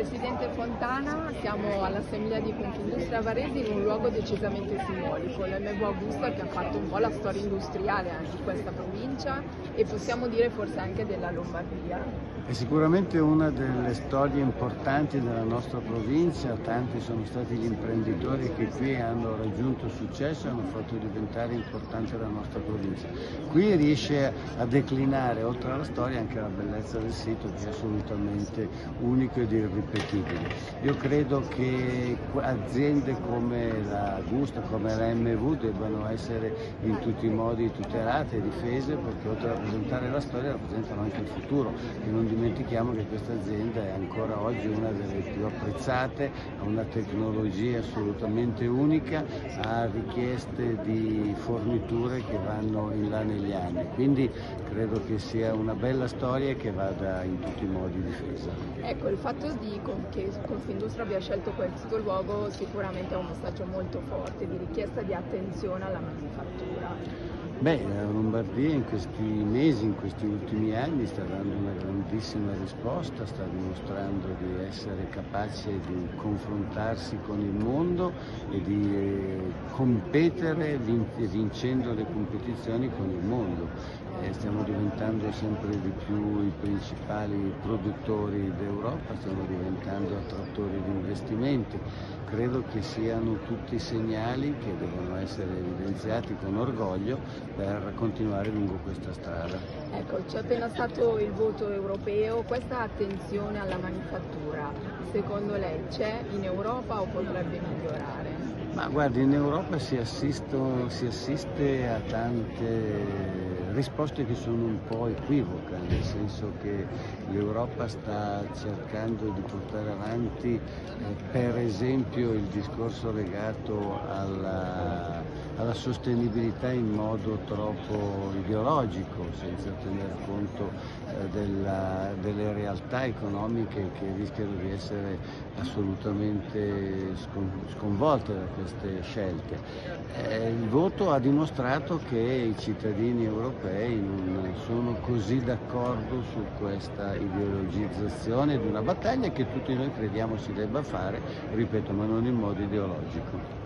Presidente Fontana, siamo all'Assemblea di Confindustria Varese in un luogo decisamente simbolico, l'MV Augusta, che ha fatto un po' la storia industriale anche di questa provincia e possiamo dire forse anche della Lombardia. È sicuramente una delle storie importanti della nostra provincia. Tanti sono stati gli imprenditori che qui hanno raggiunto successo e hanno fatto diventare importante la nostra provincia. Qui riesce a declinare oltre alla storia anche la bellezza del sito, che è assolutamente unico ed irripetibile. Io credo che aziende come la Augusta, come la MV debbano essere in tutti i modi tutelate e difese, perché oltre a rappresentare la storia rappresentano anche il futuro. E non dimentichiamo che questa azienda è ancora oggi una delle più apprezzate, ha una tecnologia assolutamente unica, ha richieste di forniture che vanno in là negli anni, quindi credo che sia una bella storia che vada in tutti i modi difesa. Ecco, il fatto che Confindustria abbia scelto questo luogo sicuramente è un messaggio molto forte di richiesta di attenzione alla manifattura. Beh, la Lombardia in questi mesi, in questi ultimi anni sta dando una grandissima risposta, sta dimostrando di essere capace di confrontarsi con il mondo e di competere vincendo le competizioni con il mondo. Stiamo diventando sempre di più i principali produttori d'Europa, stiamo diventando attrattori di investimenti. Credo che siano tutti segnali che devono essere evidenziati con orgoglio per continuare lungo questa strada. Ecco, c'è appena stato il voto europeo, questa attenzione alla manifattura, secondo lei c'è in Europa o potrebbe migliorare? Ma guardi, in Europa si assiste a tante risposte che sono un po' equivoche, nel senso che l'Europa sta cercando di portare avanti per esempio il discorso legato alla sostenibilità in modo troppo ideologico, senza tener conto delle realtà economiche che rischiano di essere assolutamente sconvolte da queste scelte. Il voto ha dimostrato che i cittadini europei non sono così d'accordo su questa ideologizzazione di una battaglia che tutti noi crediamo si debba fare, ripeto, ma non in modo ideologico.